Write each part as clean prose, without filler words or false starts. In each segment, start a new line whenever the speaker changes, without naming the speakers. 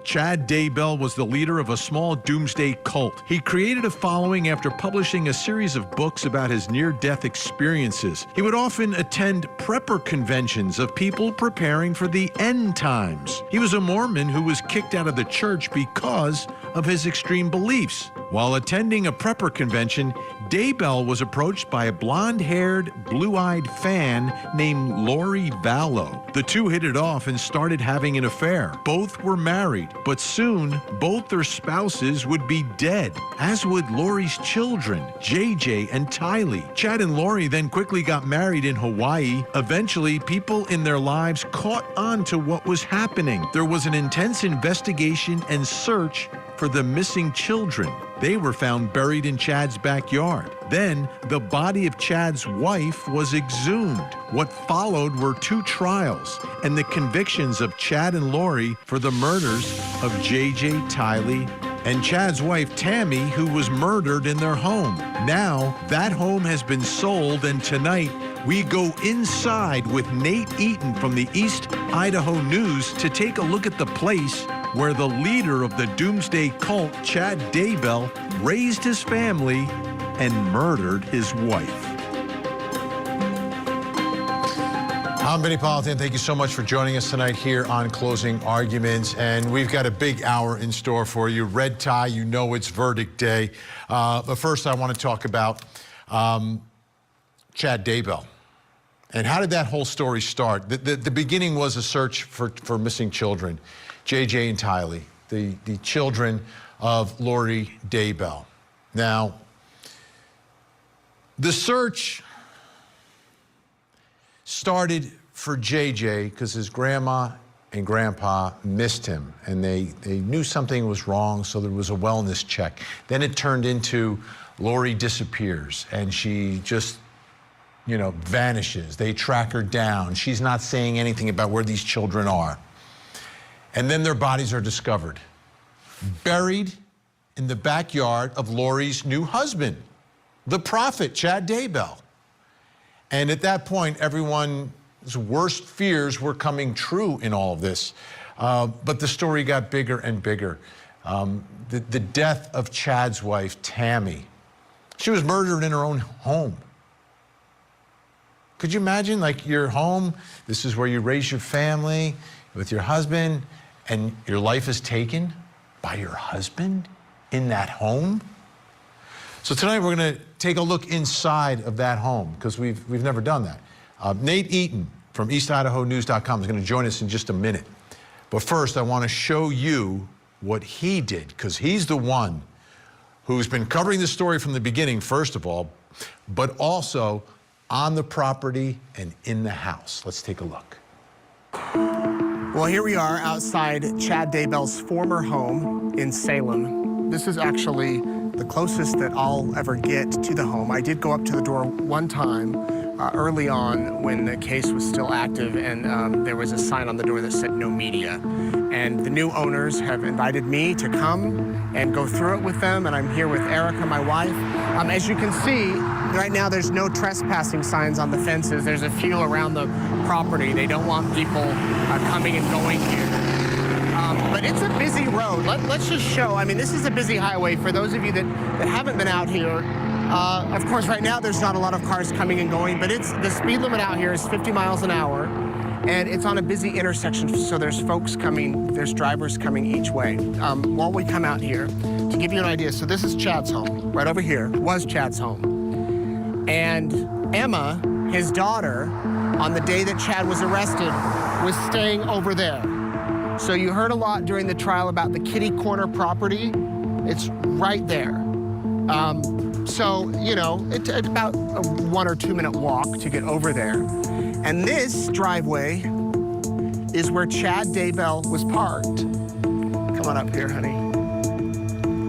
Chad Daybell was the leader of a small doomsday cult. He created a following after publishing a series of books about his near-death experiences. He would often attend prepper conventions of people preparing for the end times. He was a Mormon who was kicked out of the church because of his extreme beliefs. While attending a prepper convention, Daybell was approached by a blonde-haired, blue-eyed fan named Lori Vallow. The two hit it off and started having an affair. Both were married, but soon both their spouses would be dead, as would Lori's children, JJ and Tylee. Chad and Lori then quickly got married in Hawaii. Eventually, people in their lives caught on to what was happening. There was an intense investigation and search for the missing children. They were found buried in Chad's backyard. Then, the body of Chad's wife was exhumed. What followed were 2 trials and the convictions of Chad and Lori for the murders of JJ, Tylee, and Chad's wife, Tammy, who was murdered in their home. Now, that home has been sold, and tonight, we go inside with Nate Eaton from the East Idaho News to take a look at the place where the leader of the doomsday cult, Chad Daybell, raised his family and murdered his wife. I'm Benny Politan. Thank you so much for joining us tonight here on Closing Arguments. And we've got a big hour in store for you. Red tie, you know it's verdict day. But first, I want to talk about Chad Daybell. And how did that whole story start? The beginning was a search for missing children, JJ and Tylee, the children of Lori Daybell. Now, the search started for JJ because his grandma and grandpa missed him, and they knew something was wrong, so there was a wellness check. Then it turned into Lori disappears, and she just, you know, vanishes. They track her down. She's not saying anything about where these children are. And then their bodies are discovered, buried in the backyard of Lori's new husband, the prophet, Chad Daybell. And at that point, everyone's worst fears were coming true in all of this. But the story got bigger and bigger. The death of Chad's wife, Tammy. She was murdered in her own home. Could you imagine, like, your home, this is where you raise your family with your husband, and your life is taken by your husband in that home? So tonight we're going to take a look inside of that home, because we've never done that. Nate Eaton from EastIdahoNews.com is going to join us in just a minute. But first, I want to show you what he did, because he's the one who's been covering the story from the beginning, first of all, but also on the property and in the house. Let's take a look.
Well, here we are outside Chad Daybell's former home in Salem. This is actually the closest that I'll ever get to the home. I did go up to the door one time early on when the case was still active, and there was a sign on the door that said no media. And the new owners have invited me to come and go through it with them, and I'm here with Erica, my wife. As you can see, right now there's no trespassing signs on the fences. There's a few around the property. They don't want people coming and going here. But it's a busy road. Let's just show. I mean, this is a busy highway. For those of you that haven't been out here, of course, right now there's not a lot of cars coming and going, but the speed limit out here is 50 miles an hour, and it's on a busy intersection, so there's folks coming, there's drivers coming each way. While we come out here, to give you an idea, so this is Chad's home, right over here, was Chad's home. And Emma, his daughter, on the day that Chad was arrested, was staying over there. So you heard a lot during the trial about the kitty corner property. It's right there. So, you know, it's about a 1 or 2 minute walk to get over there. And this driveway is where Chad Daybell was parked. Come on up here, honey.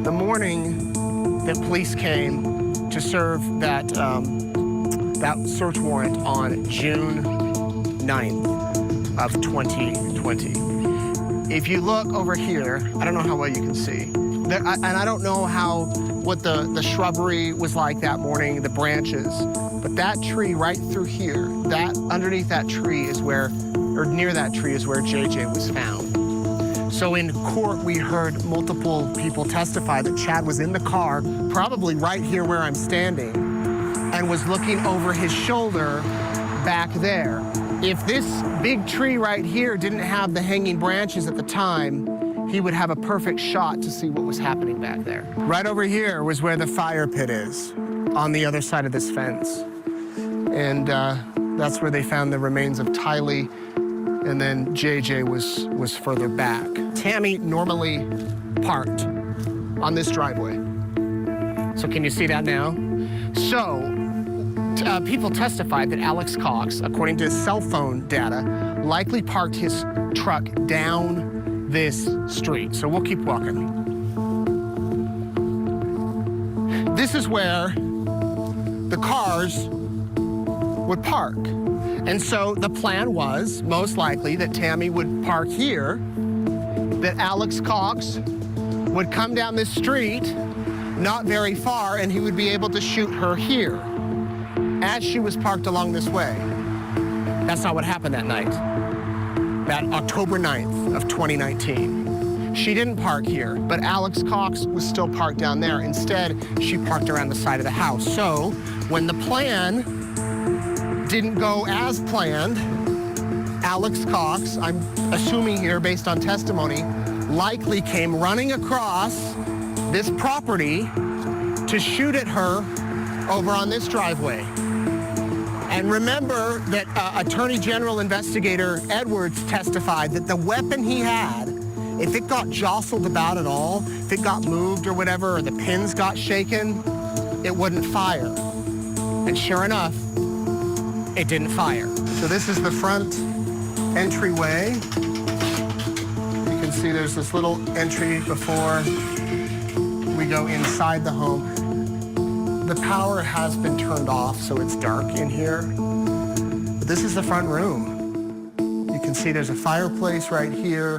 The morning that police came to serve that search warrant on June 9th of 2020. If you look over here, I don't know how well you can see, and I don't know what the shrubbery was like that morning, the branches, but that tree right through here, underneath that tree is where, or near that tree is where JJ was found. So in court, we heard multiple people testify that Chad was in the car, probably right here where I'm standing, and was looking over his shoulder back there. If this big tree right here didn't have the hanging branches at the time, he would have a perfect shot to see what was happening back there. Right over here was where the fire pit is, on the other side of this fence. And that's where they found the remains of Tylee, and then JJ was further back. Tammy normally parked on this driveway. So can you see that now? So people testified that Alex Cox, according to his cell phone data, likely parked his truck down this street. So we'll keep walking. This is where the cars would park. And so the plan was, most likely, that Tammy would park here, that Alex Cox would come down this street, not very far, and he would be able to shoot her here, as she was parked along this way. That's not what happened that night, that October 9th of 2019. She didn't park here, but Alex Cox was still parked down there. Instead, she parked around the side of the house. So when the plan didn't go as planned, Alex Cox, I'm assuming here based on testimony, likely came running across this property to shoot at her over on this driveway. And remember that Attorney General Investigator Edwards testified that the weapon he had, if it got jostled about at all, if it got moved or whatever, or the pins got shaken, it wouldn't fire. And sure enough, it didn't fire. So this is the front entryway. You can see there's this little entry before we go inside the home. The power has been turned off, so it's dark in here. But this is the front room. You can see there's a fireplace right here.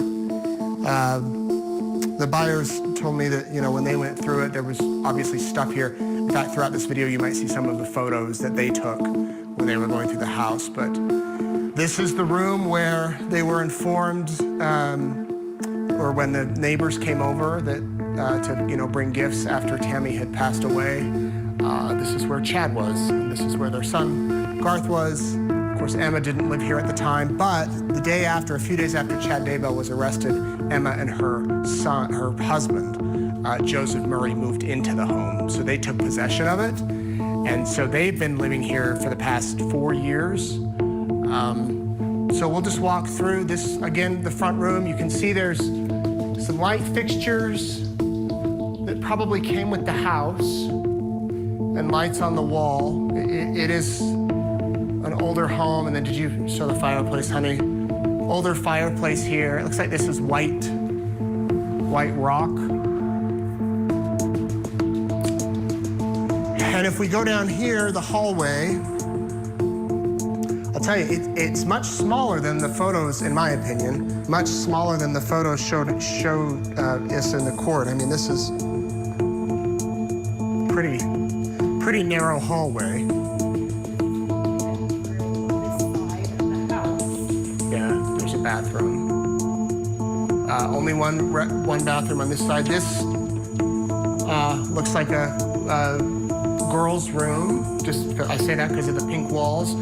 The buyers told me that, you know, when they went through it, there was obviously stuff here. In fact, throughout this video, you might see some of the photos that they took when they were going through the house. But this is the room where they were informed, or when the neighbors came over that to, you know, bring gifts after Tammy had passed away. This is where Chad was, and this is where their son Garth was. Of course, Emma didn't live here at the time, but the day after, a few days after Chad Daybell was arrested, Emma and her son, her husband, Joseph Murray, moved into the home. So they took possession of it. And so they've been living here for the past 4 years. So we'll just walk through this, again, the front room. You can see there's some light fixtures that probably came with the house and lights on the wall. It is an older home. And then did you show the fireplace, honey? Older fireplace here. It looks like this is white rock. And if we go down here, the hallway, I'll tell you, it's much smaller than the photos, in my opinion, much smaller than the photos showed us in the court. I mean, this is pretty narrow hallway. Yeah, there's a bathroom. Only one bathroom on this side. This looks like a girls' room. Just, I say that because of the pink walls.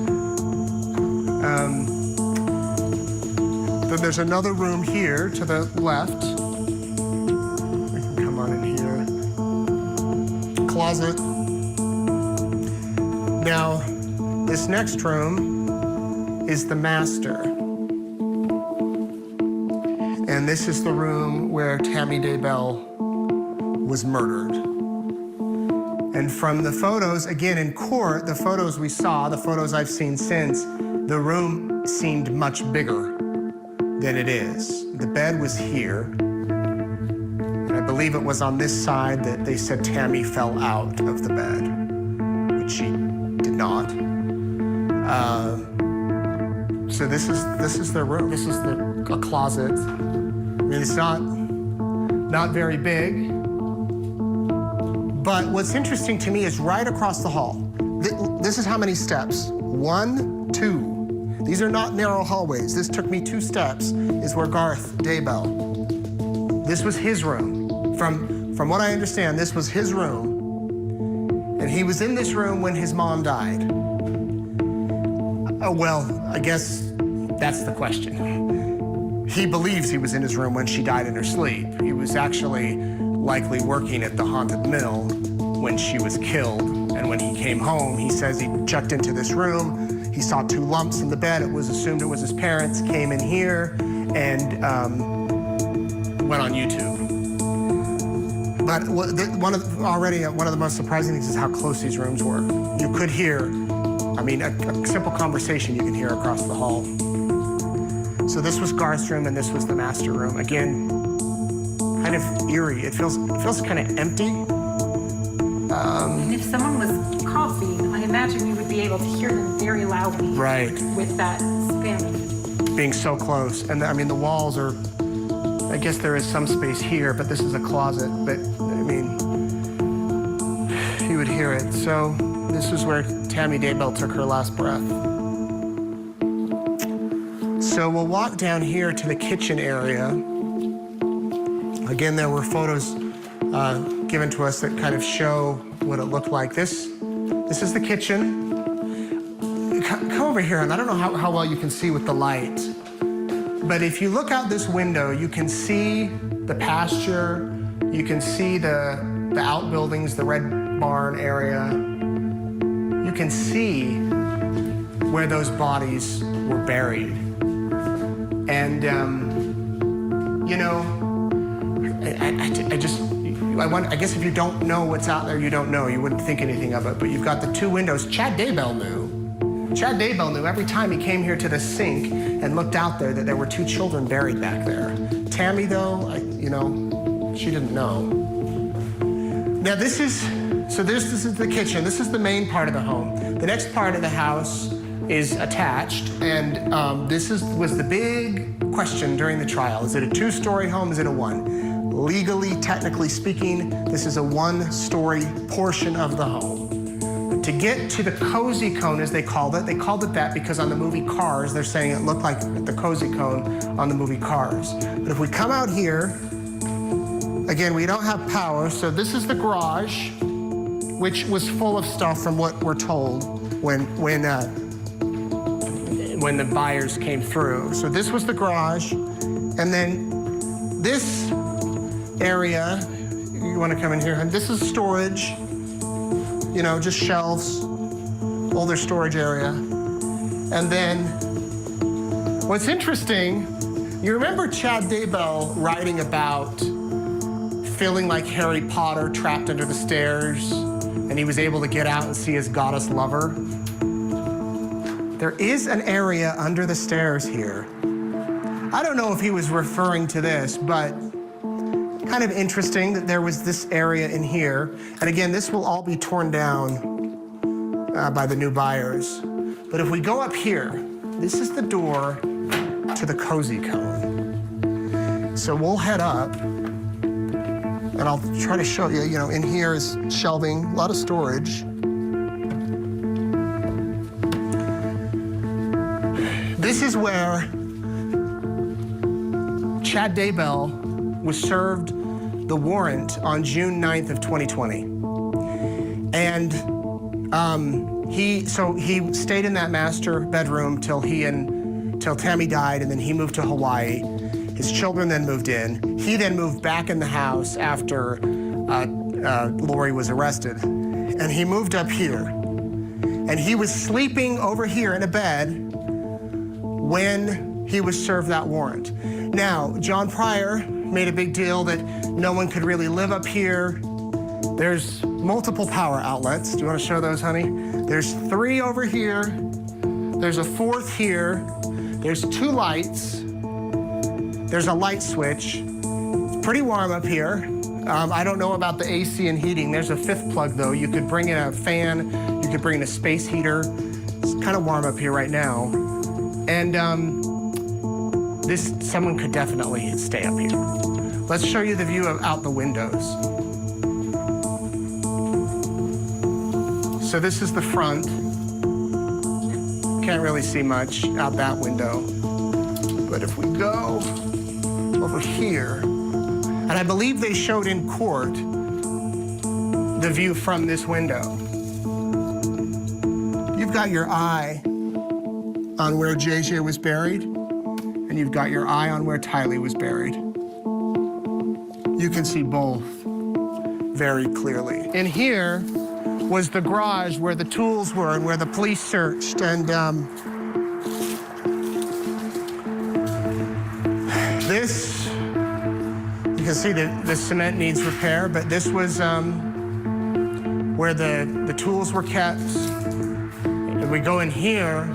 Then there's another room here to the left. We can come on in here. Closet. Now, this next room is the master. And this is the room where Tammy Daybell was murdered. And from the photos, again in court, the photos we saw, the photos I've seen since, the room seemed much bigger than it is. The bed was here. And I believe it was on this side that they said Tammy fell out of the bed, which she did not. So this is their room. This is a closet. I mean, it's not very big. But what's interesting to me is right across the hall. This is how many steps? 1, 2. These are not narrow hallways. This took me 2 steps, is where Garth Daybell This was his room. From what I understand, this was his room. And he was in this room when his mom died. Well, I guess that's the question. He believes he was in his room when she died in her sleep. He was actually likely working at the haunted mill when she was killed. And when he came home, he says he checked into this room. He saw 2 lumps in the bed. It was assumed it was his parents. Came in here and went on YouTube. But one of the most surprising things is how close these rooms were. You could hear, I mean, a simple conversation you can hear across the hall. So this was Garth's room, and this was the master room. Again, kind of eerie. It feels kind of empty.
And if someone was coughing, I imagine you would be able to hear them very loudly.
Right.
With that span.
Being so close. And I mean, the walls are, I guess there is some space here, but this is a closet. But I mean, you would hear it. So this is where Tammy Daybell took her last breath. So we'll walk down here to the kitchen area. Again, there were photos given to us that kind of show what it looked like. This is the kitchen. Come over here, and I don't know how well you can see with the light, but if you look out this window, you can see the pasture, you can see the outbuildings, the red barn area. You can see where those bodies were buried. And, you know, I guess if you don't know what's out there, you don't know. You wouldn't think anything of it. But you've got the 2 windows. Chad Daybell knew. Chad Daybell knew every time he came here to the sink and looked out there that there were 2 children buried back there. Tammy, though, you know, she didn't know. Now this is the kitchen. This is the main part of the home. The next part of the house is attached, and this was the big question during the trial. Is it a 2-story home? Is it a 1? Legally, technically speaking, this is a 1-story portion of the home. But to get to the cozy cone, as they called it that because on the movie Cars, they're saying it looked like the cozy cone on the movie Cars. But if we come out here, again, we don't have power, so this is the garage, which was full of stuff from what we're told when the buyers came through. So this was the garage, and then this area, you want to come in here, and this is storage, you know, just shelves, older storage area. And then what's interesting, you remember Chad Daybell writing about feeling like Harry Potter trapped under the stairs, and he was able to get out and see his goddess lover? There is an area under the stairs here. I don't know if he was referring to this, but kind of interesting that there was this area in here. And again, this will all be torn down by the new buyers. But if we go up here, this is the door to the cozy cone. So we'll head up, and I'll try to show you, you know, in here is shelving, a lot of storage. This is where Chad Daybell was served the warrant on June 9th of 2020. And he stayed in that master bedroom till Tammy died, and then he moved to Hawaii. His children then moved in. He then moved back in the house after Lori was arrested. And he moved up here. And he was sleeping over here in a bed when he was served that warrant. Now, John Pryor made a big deal that no one could really live up here. There's multiple power outlets. Do you want to show those, honey? There's 3 over here. There's a 4th here. There's 2 lights. There's a light switch. It's pretty warm up here. I don't know about the AC and heating. There's a 5th plug, though. You could bring in a fan. You could bring in a space heater. It's kind of warm up here right now. And someone could definitely stay up here. Let's show you the view out the windows. So this is the front. Can't really see much out that window. But if we go over here, And I believe they showed in court the view from this window. You've got your eye on where JJ was buried, and you've got your eye on where Tylee was buried. You can see both very clearly. In here was the garage where the tools were and where the police searched. And this, you can see that the cement needs repair, but this was where the tools were kept. If we go in here,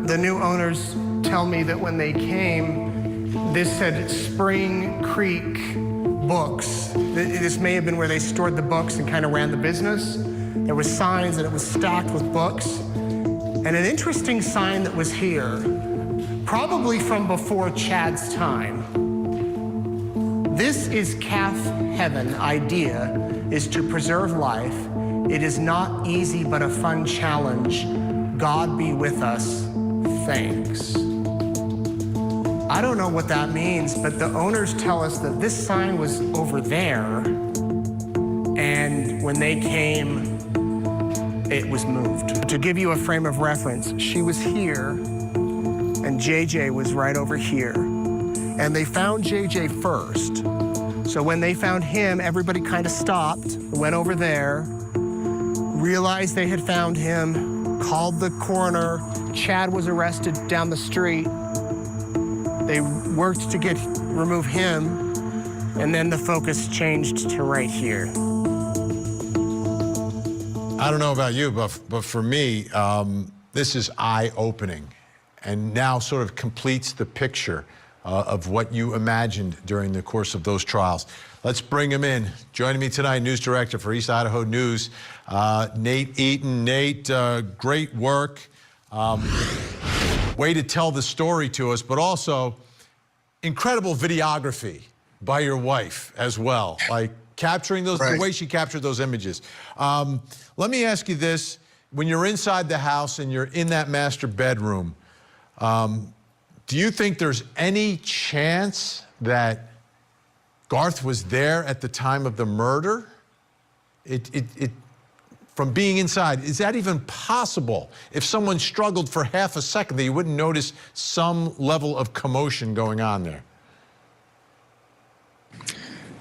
the new owners tell me that when they came, this said Spring Creek Books. This may have been where they stored the books and kind of ran the business. There was signs and it was stacked with books. And an interesting sign that was here, probably from before Chad's time. This is calf heaven. Idea is to preserve life. It is not easy, but a fun challenge. God be with us. Thanks. I don't know what that means, but the owners tell us that this sign was over there, and when they came, it was moved. To give you a frame of reference, she was here, and JJ was right over here. And they found JJ first. So when they found him, everybody kind of stopped, went over there, realized they had found him, called the coroner. Chad was arrested down the street. They worked to remove him, and then the focus changed to right here.
I don't know about you, but for me, this is eye-opening and now sort of completes the picture of what you imagined during the course of those trials. Let's bring him in. Joining me tonight, news director for East Idaho News, Nate Eaton. Nate, great work. Way to tell the story to us, but also incredible videography by your wife as well, like capturing those, the way she captured those images. Let me ask you this. When you're inside the house and you're in that master bedroom, do you think there's any chance that Garth was there at the time of the murder? From being inside, is that even possible? If someone struggled for half a second, that you wouldn't notice some level of commotion going on there?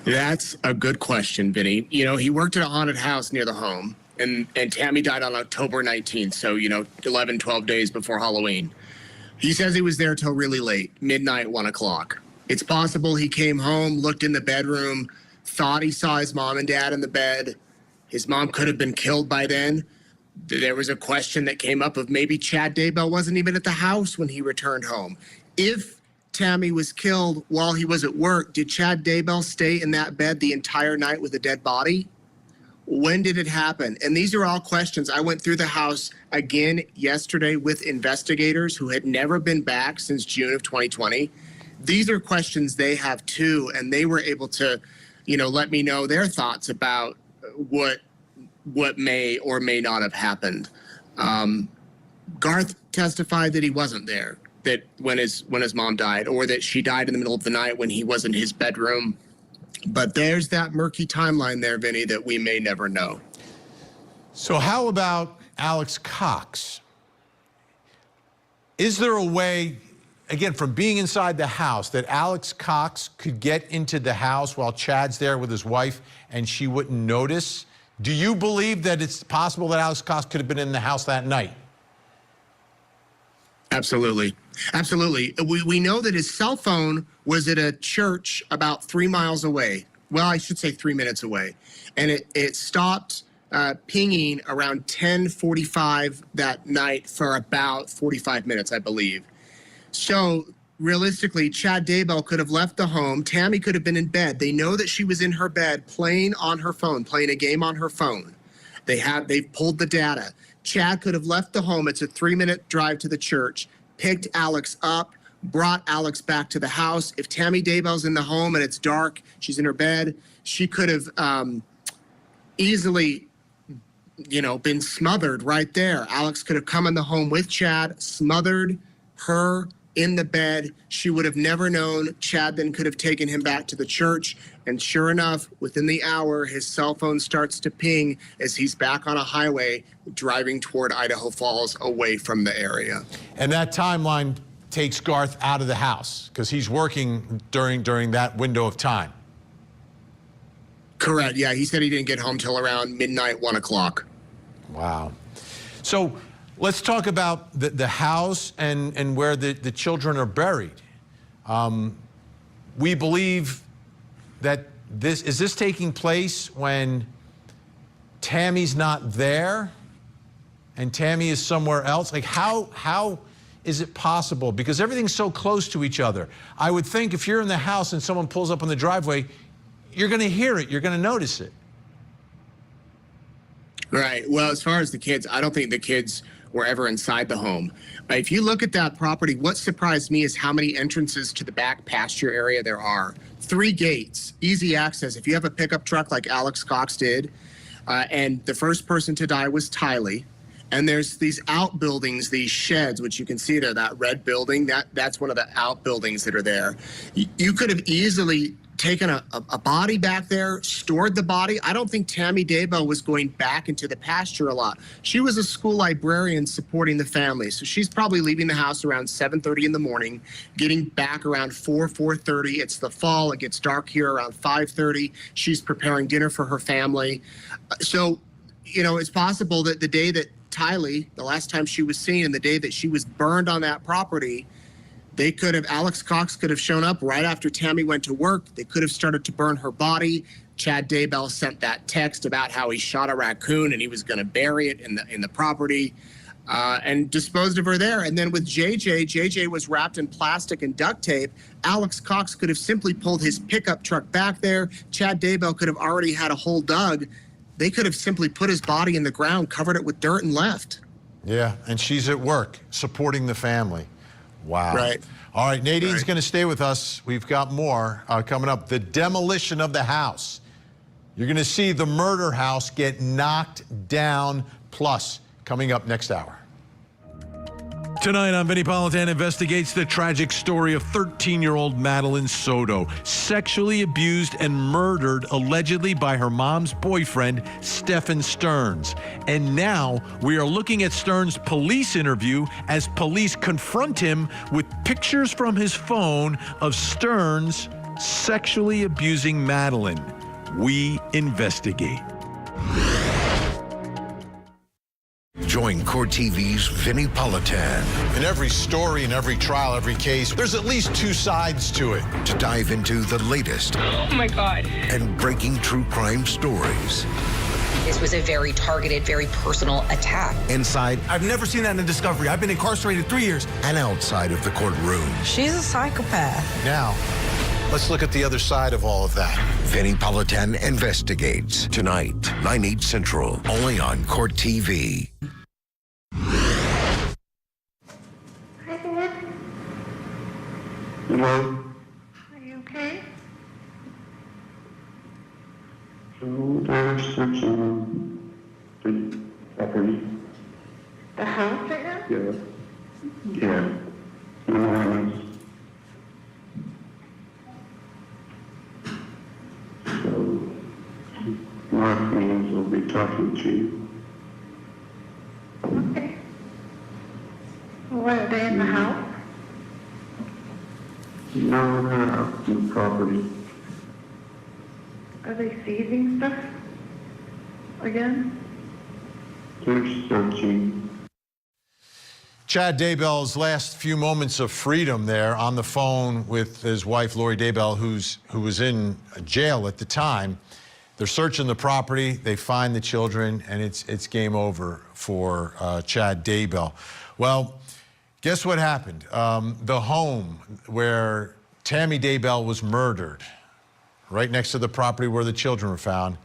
That's a good question, Vinny. You know, he worked at a haunted house near the home, and Tammy died on October 19th, so, 11, 12 days before Halloween. He says he was there till really late, midnight, 1 o'clock. It's possible he came home, looked in the bedroom, thought he saw his mom and dad in the bed. His mom could have been killed by then. There was a question that came up of maybe Chad Daybell wasn't even at the house when he returned home. If Tammy was killed while he was at work, did Chad Daybell stay in that bed the entire night with a dead body? When did it happen? And these are all questions. I went through the house again yesterday with investigators who had never been back since June of 2020. These are questions they have too, and they were able to, let me know their thoughts about what may or may not have happened. Garth testified that he wasn't there, that when his mom died, or that she died in the middle of the night when he was in his bedroom. But there's that murky timeline there, Vinny, that we may never know.
So how about Alex Cox? Is there a way, again, from being inside the house, that Alex Cox could get into the house while Chad's there with his wife and she wouldn't notice? Do you believe that it's possible that Alex Cox could have been in the house that night?
Absolutely. Absolutely. We know that his cell phone was at a church about 3 miles away. Well, I should say 3 minutes away. And it stopped pinging around 10:45 that night for about 45 minutes, I believe. So realistically, Chad Daybell could have left the home. Tammy could have been in bed. They know that she was in her bed playing on her phone, playing a game on her phone. They've pulled the data. Chad could have left the home. It's a 3-minute drive to the church, picked Alex up, brought Alex back to the house. If Tammy Daybell's in the home and it's dark, she's in her bed, she could have easily, been smothered right there. Alex could have come in the home with Chad, smothered her in the bed. She would have never known. Chad then could have taken him back to the church. And sure enough, within the hour, his cell phone starts to ping as he's back on a highway driving toward Idaho Falls away from the area.
And that timeline takes Garth out of the house because he's working during that window of time.
Correct. Yeah, he said he didn't get home till around midnight, 1 o'clock.
Wow. So let's talk about the house and where the children are buried. We believe that is this taking place when Tammy's not there and Tammy is somewhere else? Like how is it possible? Because everything's so close to each other. I would think if you're in the house and someone pulls up on the driveway, you're going to hear it. You're going to notice it.
Right. Well, as far as the kids, I don't think the kids were ever inside the home. If you look at that property, what surprised me is how many entrances to the back pasture area there are. 3 gates, easy access. If you have a pickup truck like Alex Cox did, and the first person to die was Tylee, and there's these outbuildings, these sheds, which you can see there, that red building, that's one of the outbuildings that are there. You could have easily taken a body back there, stored the body. I don't think Tammy Daybell was going back into the pasture a lot. She was a school librarian supporting the family, so she's probably leaving the house around 7:30 in the morning, getting back around 4:30. It's the fall. It gets dark here around 5:30. She's preparing dinner for her family. So, you know, it's possible that the day that Tylee, the last time she was seen, and the day that she was burned on that property, Alex Cox could have shown up right after Tammy went to work. They could have started to burn her body. Chad Daybell sent that text about how he shot a raccoon and he was going to bury it in the property and disposed of her there. And then with JJ was wrapped in plastic and duct tape. Alex Cox could have simply pulled his pickup truck back there. Chad Daybell could have already had a hole dug. They could have simply put his body in the ground, covered it with dirt, and left.
Yeah, and she's at work supporting the family. Wow.
Right.
All right, Nadine's going to stay with us. We've got more coming up. The demolition of the house. You're going to see the murder house get knocked down, plus coming up next hour. Tonight on Vinnie Politan Investigates, the tragic story of 13-year-old Madeline Soto, sexually abused and murdered allegedly by her mom's boyfriend, Stephen Stearns. And now we are looking at Stearns' police interview as police confront him with pictures from his phone of Stearns sexually abusing Madeline. We investigate.
Join Court TV's Vinnie Politan
In every story, in every trial, every case, there's at least 2 sides to it.
to dive into the latest
Oh my God.
and breaking true crime stories
This was a very targeted, very personal attack.
inside
I've never seen that in a discovery. I've been incarcerated 3 years.
and outside of the courtroom.
She's a psychopath.
Now, let's look at the other side of all of that.
Vinnie Politan Investigates tonight, 9/8 Central, only on Court TV.
Hello?
Are you okay?
So there's section the property.
The house that you're
Yeah. Yeah. So my friends will be talking to you.
okay? What, are they in the house?
No, they're out in the property.
Are they seizing stuff again?
They're searching.
Chad Daybell's last few moments of freedom there on the phone with his wife, Lori Daybell, who was in jail at the time. They're searching the property, they find the children, and it's game over for Chad Daybell. Well, guess what happened? The home where Tammy Daybell was murdered, right next to the property where the children were found,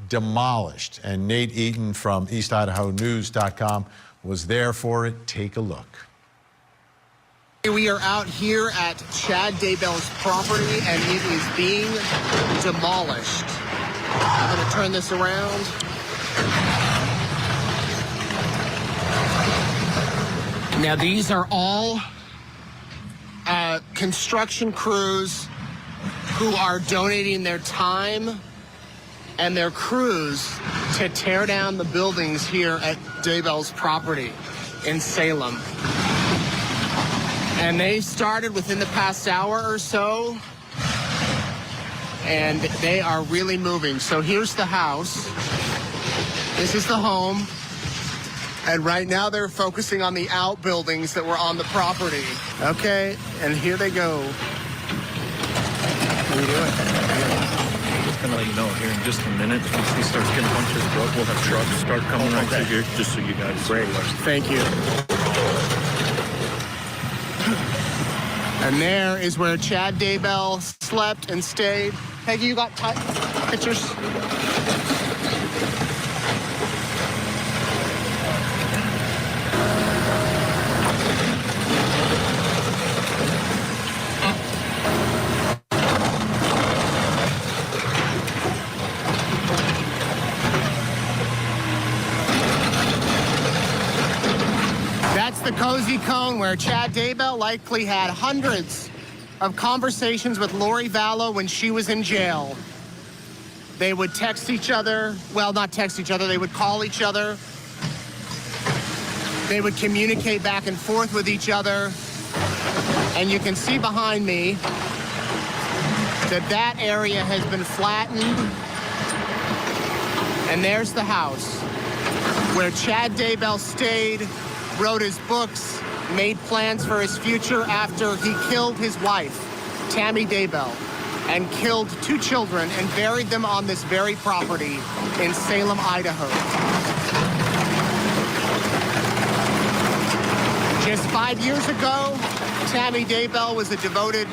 demolished. And Nate Eaton from EastIdahoNews.com was there for it. Take a look.
We are out here at Chad Daybell's property, and it is being demolished. I'm going to turn this around. Now, these are all
construction crews who are donating their time and their crews to tear down the buildings here at Daybell's property in Salem. And they started within the past hour or so, and they are really moving. So here's the house. This is the home. And right now they're focusing on the outbuildings that were on the property. Okay, and here they go. What are you doing?
I'm just gonna let you know here in just a minute. Once he starts getting a bunch of truck, we'll have trucks start coming right through here, just so you guys.
Great. Thank you. And there is where Chad Daybell slept and stayed. Peggy, you got pictures? That's the cozy cone where Chad Daybell likely had hundreds of conversations with Lori Vallow when she was in jail. They would text each other, well, not text each other, they would call each other. They would communicate back and forth with each other. And you can see behind me that that area has been flattened. And there's the house where Chad Daybell stayed, wrote his books, made plans for his future after he killed his wife, Tammy Daybell, and killed 2 children and buried them on this very property in Salem, Idaho. Just 5 years ago, Tammy Daybell was a devoted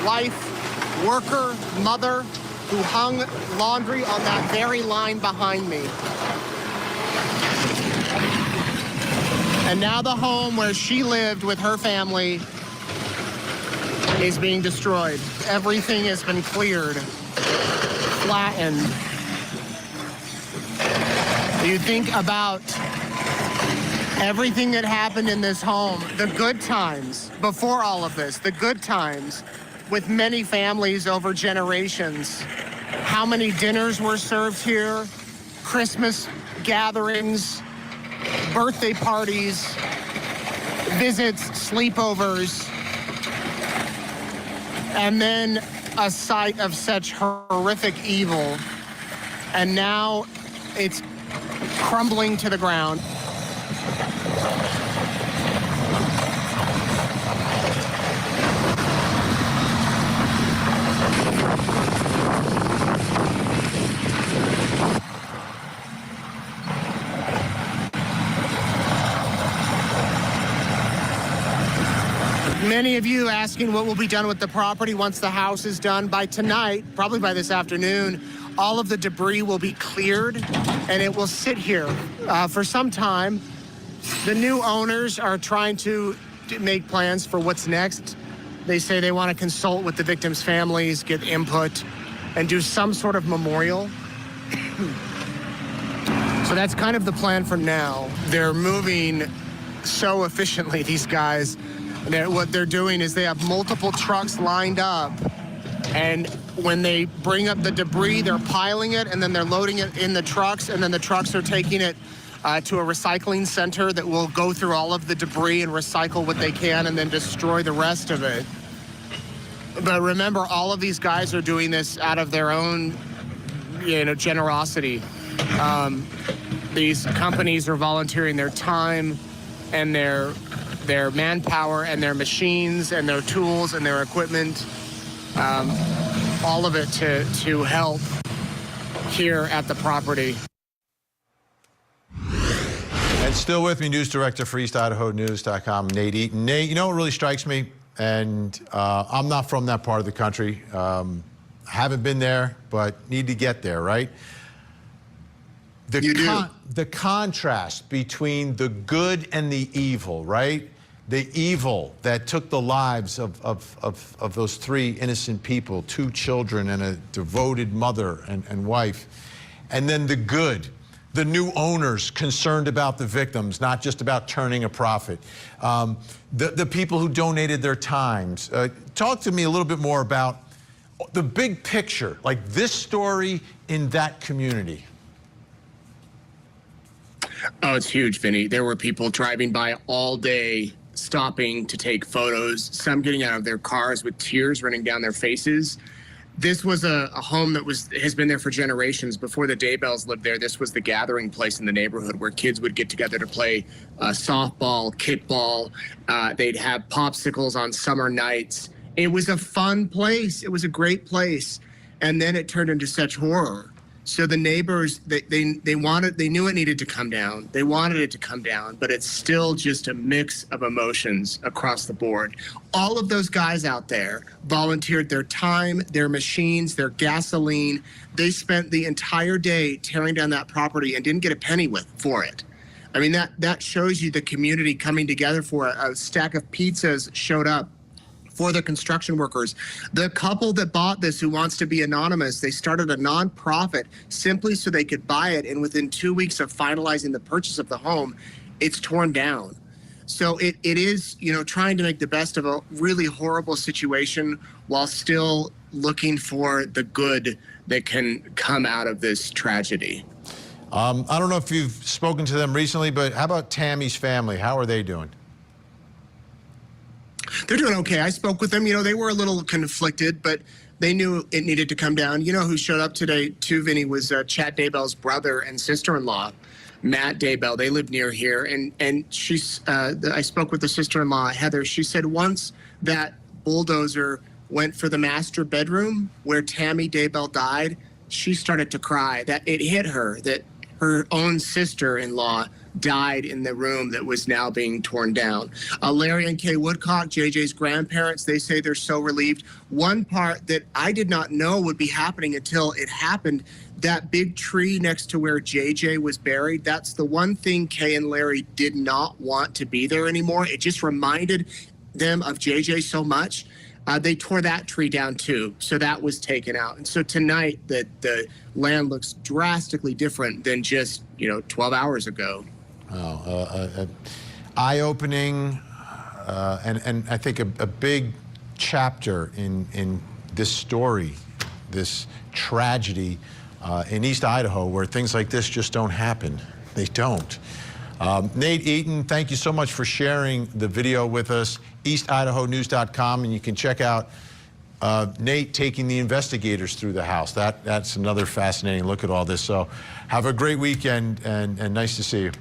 wife, worker, mother, who hung laundry on that very line behind me. And now the home where she lived with her family is being destroyed. Everything has been cleared, flattened. You think about everything that happened in this home, the good times before all of this, the good times with many families over generations. How many dinners were served here, Christmas gatherings, birthday parties, visits, sleepovers, and then a site of such horrific evil. And now it's crumbling to the ground. Many of you asking what will be done with the property once the house is done. By tonight, probably by this afternoon, all of the debris will be cleared and it will sit here for some time. The new owners are trying to make plans for what's next. They say they want to consult with the victims' families, get input, and do some sort of memorial. So that's kind of the plan for now. They're moving so efficiently, these guys. What they're doing is they have multiple trucks lined up, and when they bring up the debris, they're piling it, and then they're loading it in the trucks, and then the trucks are taking it to a recycling center that will go through all of the debris and recycle what they can and then destroy the rest of it. But remember, all of these guys are doing this out of their own, generosity. These companies are volunteering their time and their manpower and their machines and their tools and their equipment, all of it to help here at the property.
And still with me, News Director for EastIdahoNews.com, Nate Eaton. Nate, you know what really strikes me? And I'm not from that part of the country. Haven't been there, but need to get there, right? The contrast between the good and the evil, right? The evil that took the lives of those 3 innocent people, 2 children and a devoted mother and wife. And then the good the new owners concerned about the victims, not just about turning a profit, the people who donated their times. Talk to me a little bit more about the big picture, like this story in that community.
Oh, it's huge, Vinny. There were people driving by all day, stopping to take photos, some getting out of their cars with tears running down their faces. This was a home that has been there for generations. Before the Daybells lived there, this was the gathering place in the neighborhood where kids would get together to play softball, kickball. They'd have popsicles on summer nights. It was a fun place. It was a great place. And then it turned into such horror. So the neighbors, they knew it needed to come down. They wanted it to come down, but it's still just a mix of emotions across the board. All of those guys out there volunteered their time, their machines, their gasoline. They spent the entire day tearing down that property and didn't get a penny for it. I mean, that shows you the community coming together for a stack of pizzas showed up for the construction workers. The couple that bought this, who wants to be anonymous, they started a nonprofit simply so they could buy it. And within 2 weeks of finalizing the purchase of the home, it's torn down. So it is, trying to make the best of a really horrible situation while still looking for the good that can come out of this tragedy.
I don't know if you've spoken to them recently, but how about Tammy's family? How are they doing?
They're doing okay. I spoke with them. They were a little conflicted, but they knew it needed to come down. Who showed up today too, Vinny, was Chad Daybell's brother and sister-in-law, Matt Daybell. They live near here, and I spoke with the sister-in-law, Heather. She said once that bulldozer went for the master bedroom where Tammy Daybell died, she started to cry. That it hit her that her own sister-in-law died in the room that was now being torn down. Larry and Kay Woodcock, JJ's grandparents, they say they're so relieved. One part that I did not know would be happening until it happened, that big tree next to where JJ was buried, that's the one thing Kay and Larry did not want to be there anymore. It just reminded them of JJ so much. They tore that tree down too, so that was taken out. And so tonight, the land looks drastically different than just 12 hours ago.
Eye-opening, and I think a big chapter in this story, this tragedy in East Idaho, where things like this just don't happen. They don't. Nate Eaton, thank you so much for sharing the video with us. EastIdahoNews.com, and you can check out Nate taking the investigators through the house. That's another fascinating look at all this. So have a great weekend, and nice to see you.